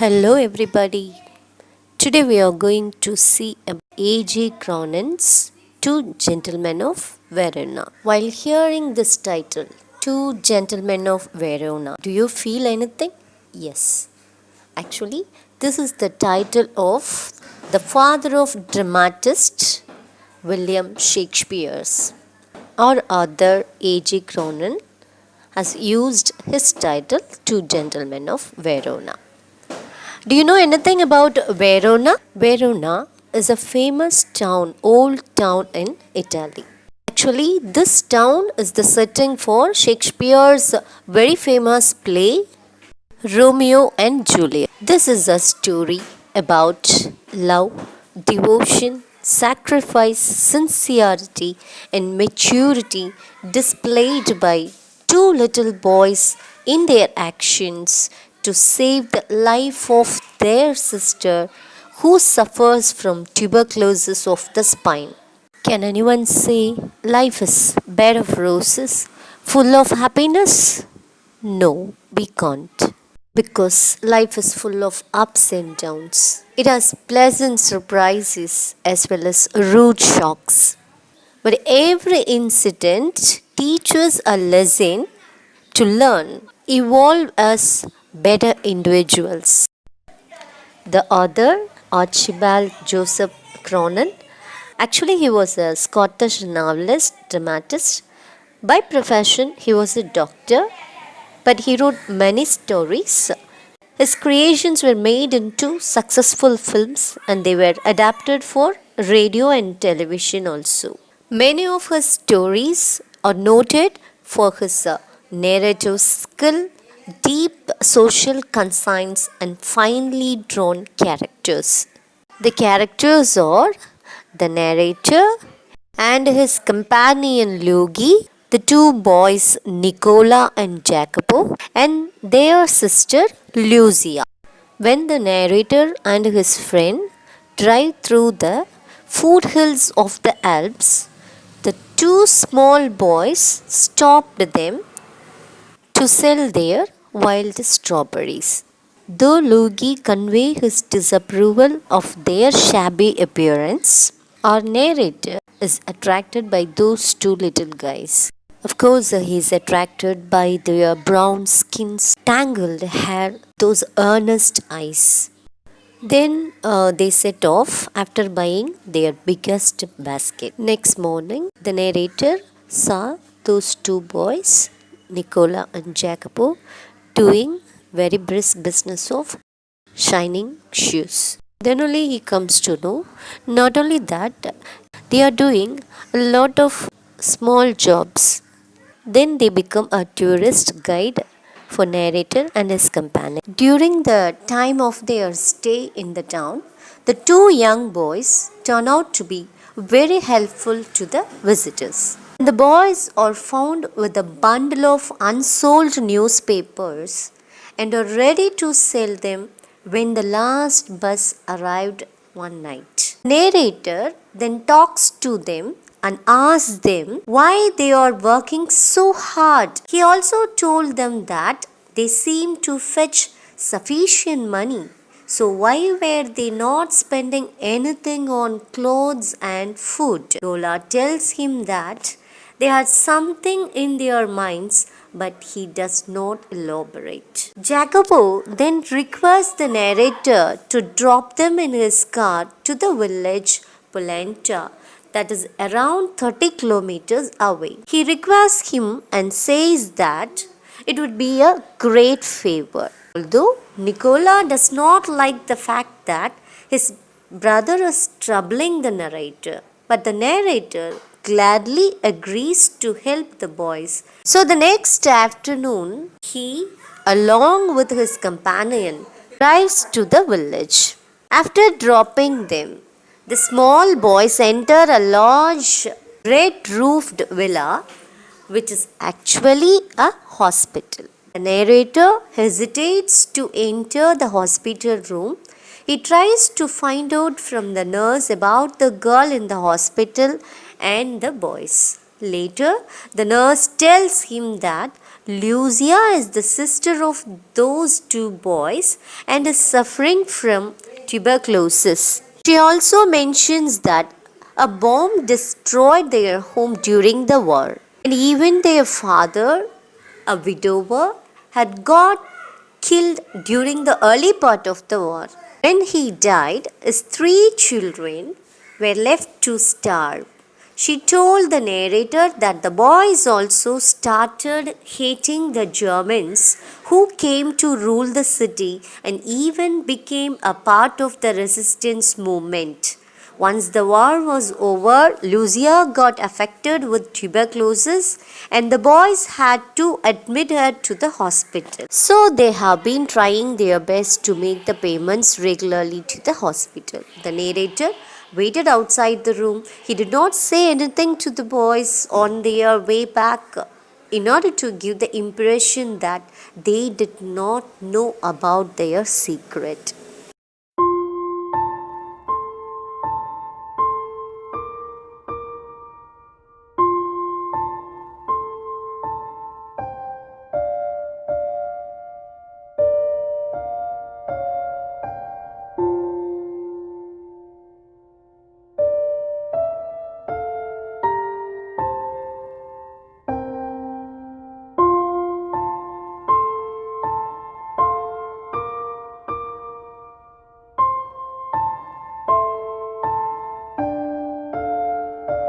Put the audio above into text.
Hello, everybody. Today we are going to see A.J. Cronin's Two Gentlemen of Verona. While hearing this title, Two Gentlemen of Verona, do you feel anything? Yes. Actually, this is the title of the father of dramatist William Shakespeare's. Our author A.J. Cronin has used his title Two Gentlemen of Verona. Do you know anything about Verona? Verona is a famous town, old town in Italy. Actually, this town is the setting for Shakespeare's very famous play, Romeo and Juliet. This is a story about love, devotion, sacrifice, sincerity, and maturity displayed by two little boys in their actions to save the life of their sister who suffers from tuberculosis of the spine. Can anyone say life is bed of roses, full of happiness? No, we can't. Because life is full of ups and downs. It has pleasant surprises as well as rude shocks. But every incident teaches a lesson to learn, evolve as better individuals. The author, Archibald Joseph Cronin, actually he was a Scottish novelist, dramatist. By profession, he was a doctor, but he wrote many stories. His creations were made into successful films and they were adapted for radio and television also. Many of his stories are noted for his narrative skill, deep social conscience, and finely drawn characters. The characters are the narrator and his companion Luigi, the two boys Nicola and Jacopo, and their sister Lucia. When the narrator and his friend drive through the foothills of the Alps, the two small boys stopped them to sell their wild strawberries. Though Luigi convey his disapproval of their shabby appearance, our narrator is attracted by those two little guys. Of course, he is attracted by their brown skins, tangled hair, those earnest eyes. Then they set off after buying their biggest basket. Next morning, the narrator saw those two boys, Nicola and Jacopo, doing very brisk business of shining shoes. Then only he comes to know not only that they are doing a lot of small jobs. Then they become a tourist guide for narrator and his companion. During the time of their stay in the town, the two young boys turn out to be very helpful to the visitors. The boys are found with a bundle of unsold newspapers and are ready to sell them when the last bus arrived one night. Narrator then talks to them and asks them why they are working so hard. He also told them that they seem to fetch sufficient money. So why were they not spending anything on clothes and food? Lola tells him that they had something in their minds, but he does not elaborate. Jacopo then requests the narrator to drop them in his car to the village Polenta, that is around 30 kilometers away. He requests him and says that it would be a great favor. Although Nicola does not like the fact that his brother is troubling the narrator, but the narrator gladly agrees to help the boys. So the next afternoon, he, along with his companion, drives to the village. After dropping them, the small boys enter a large red roofed villa, which is actually a hospital. The narrator hesitates to enter the hospital room. He tries to find out from the nurse about the girl in the hospital and the boys. Later, the nurse tells him that Lucia is the sister of those two boys and is suffering from tuberculosis. She also mentions that a bomb destroyed their home during the war, and even their father, a widower, had got killed during the early part of the war. When he died, his three children were left to starve. She told the narrator that the boys also started hating the Germans who came to rule the city and even became a part of the resistance movement. Once the war was over, Lucia got affected with tuberculosis and the boys had to admit her to the hospital. So they have been trying their best to make the payments regularly to the hospital. The narrator waited outside the room. He did not say anything to the boys on their way back in order to give the impression that they did not know about their secret.